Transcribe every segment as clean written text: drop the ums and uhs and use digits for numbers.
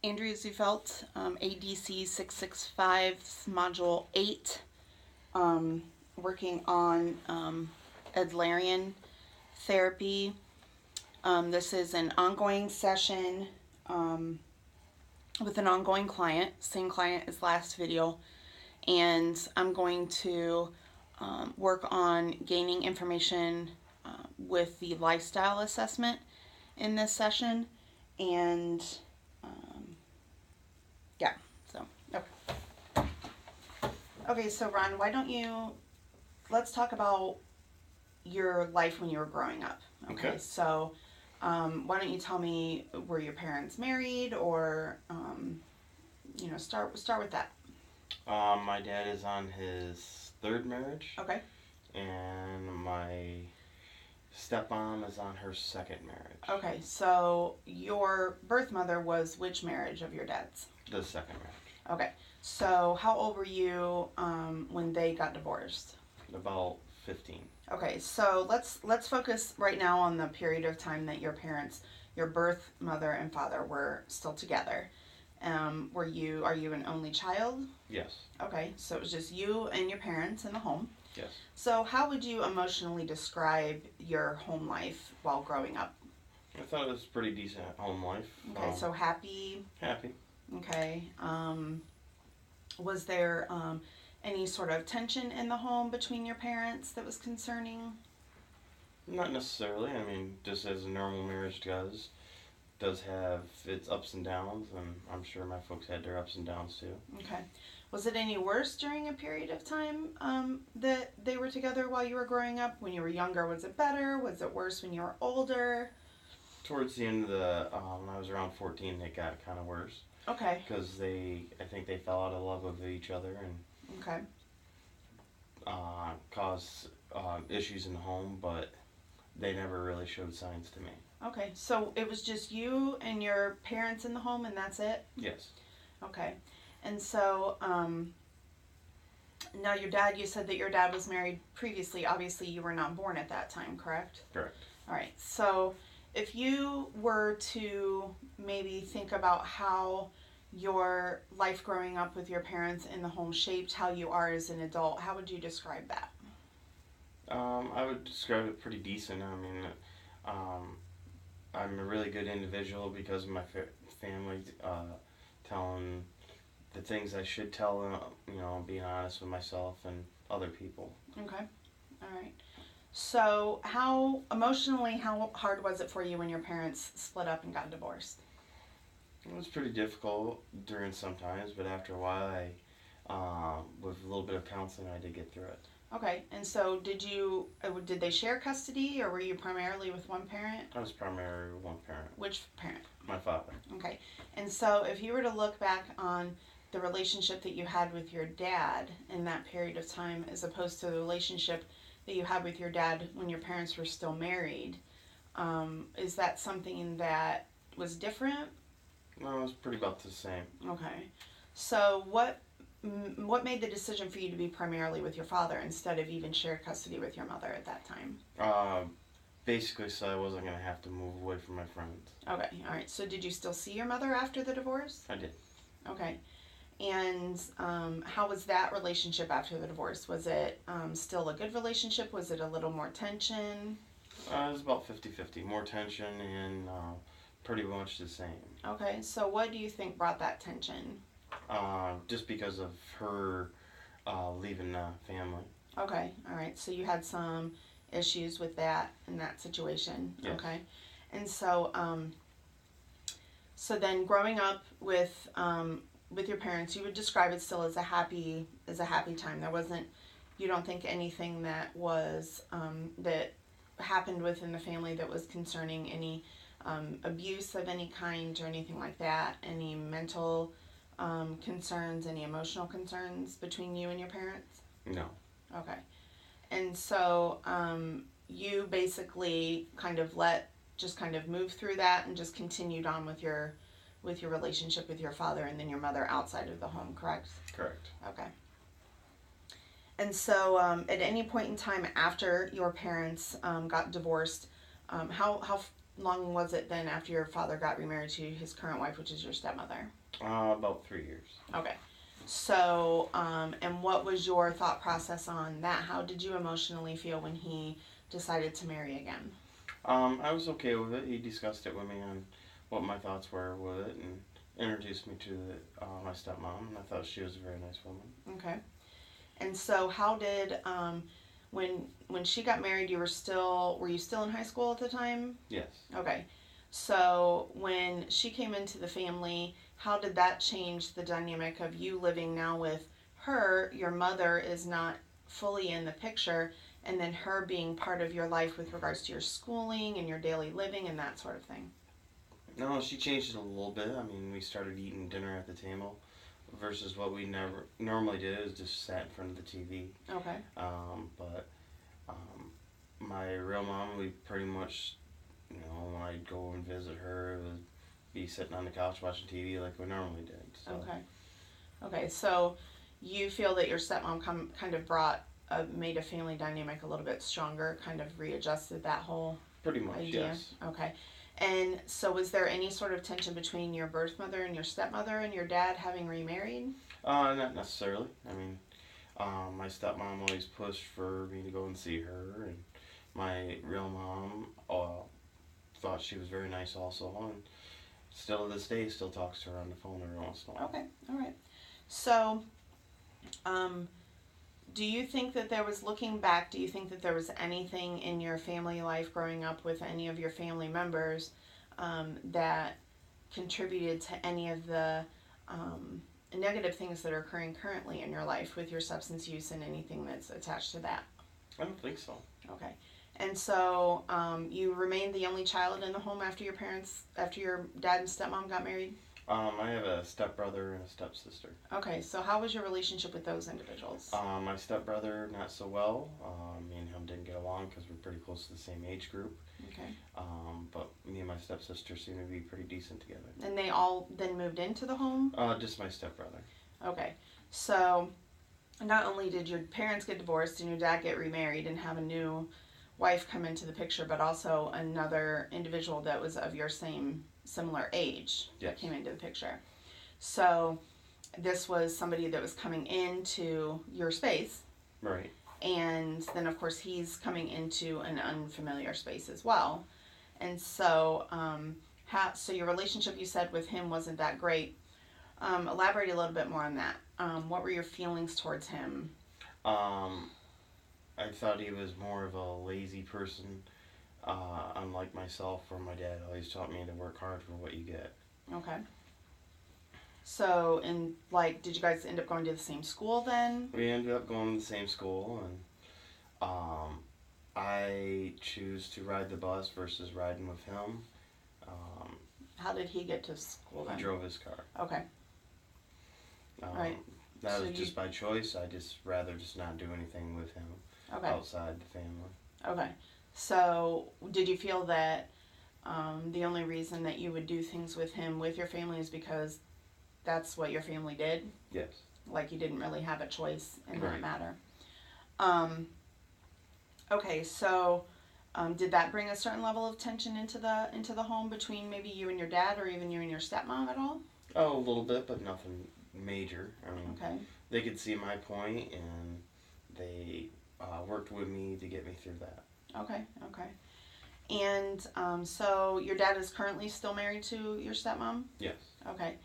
Andrea Zufelt, ADC 665, Module 8, working on Adlerian therapy. This is an ongoing session with an ongoing client, same client as last video, and I'm going to work on gaining information with the lifestyle assessment in this session, and yeah, so okay. Okay, so Ron, let's talk about your life when you were growing up. Okay. So why don't you tell me, were your parents married, or start with that. My dad is on his third marriage. Okay. And my stepmom is on her second marriage. Okay, so your birth mother was which marriage of your dad's? The second marriage. Okay, so how old were you when they got divorced? About 15. Okay, so let's focus right now on the period of time that your parents, your birth mother and father, were still together. Are you an only child? Yes. Okay, so it was just you and your parents in the home. Yes. So how would you emotionally describe your home life while growing up? I thought it was pretty decent home life. Okay, so happy. Happy. Okay. Was there any sort of tension in the home between your parents that was concerning? Not necessarily. I mean, just as a normal marriage does have its ups and downs, and I'm sure my folks had their ups and downs too. Okay. Was it any worse during a period of time that they were together while you were growing up? When you were younger, was it better? Was it worse when you were older? Towards the end of when I was around 14, it got kind of worse. Okay. Because I think they fell out of love with each other and okay. Caused issues in the home, but they never really showed signs to me. Okay, so it was just you and your parents in the home, and that's it? Yes. Okay. And so, now your dad, you said that your dad was married previously. Obviously, you were not born at that time, correct? Correct. All right. So, if you were to maybe think about how your life growing up with your parents in the home shaped how you are as an adult, how would you describe that? I would describe it pretty decent. I mean, I'm a really good individual because of my family telling the things I should tell, being honest with myself and other people. Okay. All right. So how hard was it for you when your parents split up and got divorced? It was pretty difficult during some times, but after a while, with a little bit of counseling, I did get through it. Okay. And so did they share custody, or were you primarily with one parent? I was primarily with one parent. Which parent? My father. Okay. And so if you were to look back on the relationship that you had with your dad in that period of time as opposed to the relationship that you had with your dad when your parents were still married, is that something that was different? No, it was pretty about the same. Okay. So what made the decision for you to be primarily with your father instead of even shared custody with your mother at that time? Basically, so I wasn't going to have to move away from my friends. Okay. All right. So did you still see your mother after the divorce? I did. Okay. And how was that relationship after the divorce? Was it still a good relationship? Was it a little more tension? It was about 50-50. More tension and pretty much the same. Okay, so what do you think brought that tension? Just because of her leaving the family. Okay, all right. So you had some issues with that in that situation. Yes. Okay. And so so then growing up with your parents, you would describe it still as a happy time. You don't think anything that was that happened within the family that was concerning any abuse of any kind or anything like that, any mental concerns, any emotional concerns between you and your parents? No. Okay. And so you basically kind of moved through that and just continued on with your relationship with your father and then your mother outside of the home, correct? Correct. Okay. And so at any point in time after your parents got divorced, how long was it then after your father got remarried to his current wife, which is your stepmother? About 3 years. Okay. So, and what was your thought process on that? How did you emotionally feel when he decided to marry again? I was okay with it. He discussed it with me on what my thoughts were with it and introduced me to my stepmom, and I thought she was a very nice woman. Okay. And so, how did when she got married? Were you still in high school at the time? Yes. Okay. So when she came into the family, how did that change the dynamic of you living now with her? Your mother is not fully in the picture, and then her being part of your life with regards to your schooling and your daily living and that sort of thing. No, she changed it a little bit. I mean, we started eating dinner at the table versus what we never normally did is just sat in front of the TV. Okay. But my real mom, we pretty much, when I'd go and visit her, it would be sitting on the couch watching TV like we normally did. So. Okay. Okay. So you feel that your stepmom kind of made a family dynamic a little bit stronger, kind of readjusted that whole Pretty much, idea? yes. Okay. And so was there any sort of tension between your birth mother and your stepmother and your dad having remarried? Not necessarily. I mean, my stepmom always pushed for me to go and see her, and my real mom thought she was very nice also, and still to this day still talks to her on the phone every once in a while. Okay, all right. So, do you think that looking back, do you think that there was anything in your family life growing up with any of your family members that contributed to any of the negative things that are occurring currently in your life with your substance use and anything that's attached to that? I don't think so. Okay. And so you remained the only child in the home after your dad and stepmom got married? I have a stepbrother and a stepsister. Okay, so how was your relationship with those individuals? My stepbrother, not so well. Me and him didn't get along because we're pretty close to the same age group. Okay. But me and my stepsister seem to be pretty decent together. And they all then moved into the home? Just my stepbrother. Okay. So not only did your parents get divorced and your dad get remarried and have a new wife come into the picture, but also another individual that was of your similar age yes. came into the picture. So this was somebody that was coming into your space. Right. And then of course he's coming into an unfamiliar space as well. And so so your relationship, you said, with him wasn't that great. Elaborate a little bit more on that. What were your feelings towards him? I thought he was more of a lazy person, unlike myself, where my dad always taught me to work hard for what you get. Okay. So, did you guys end up going to the same school then? We ended up going to the same school, and I choose to ride the bus versus riding with him. How did he get to school then? He drove his car. Okay. Right. That So was just by choice. I just rather just not do anything with him outside the family. Okay. So, did you feel that the only reason that you would do things with him with your family is because that's what your family did? Yes. Like you didn't really have a choice in that Right. matter. Okay, so did that bring a certain level of tension into the home between maybe you and your dad, or even you and your stepmom at all? Oh, a little bit, but nothing major. I mean, Okay. they could see my point, and they worked with me to get me through that. Okay. And so your dad is currently still married to your stepmom? Yes. Okay.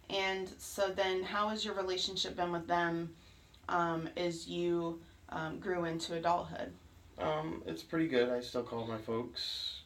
And so then how has your relationship been with them as you grew into adulthood? It's pretty good. I still call my folks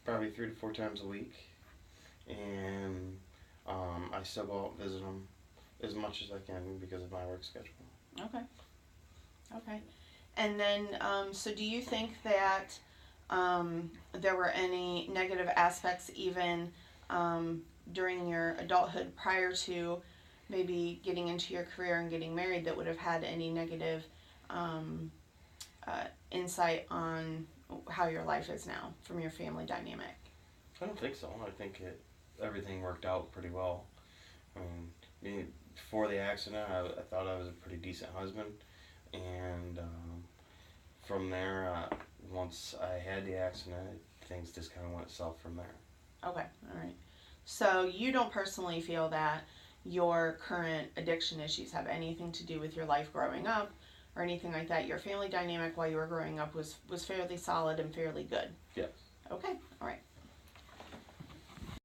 probably 3 to 4 times a week, and I still go out and visit them as much as I can because of my work schedule. Okay. And then, so do you think that there were any negative aspects even during your adulthood prior to maybe getting into your career and getting married that would have had any negative insight on how your life is now from your family dynamic? I don't think so. I think everything worked out pretty well. I mean, before the accident, I thought I was a pretty decent husband, and from there, once I had the accident, things just kind of went south from there. Okay, all right. So you don't personally feel that your current addiction issues have anything to do with your life growing up or anything like that. Your family dynamic while you were growing up was fairly solid and fairly good. Yes. Okay, all right.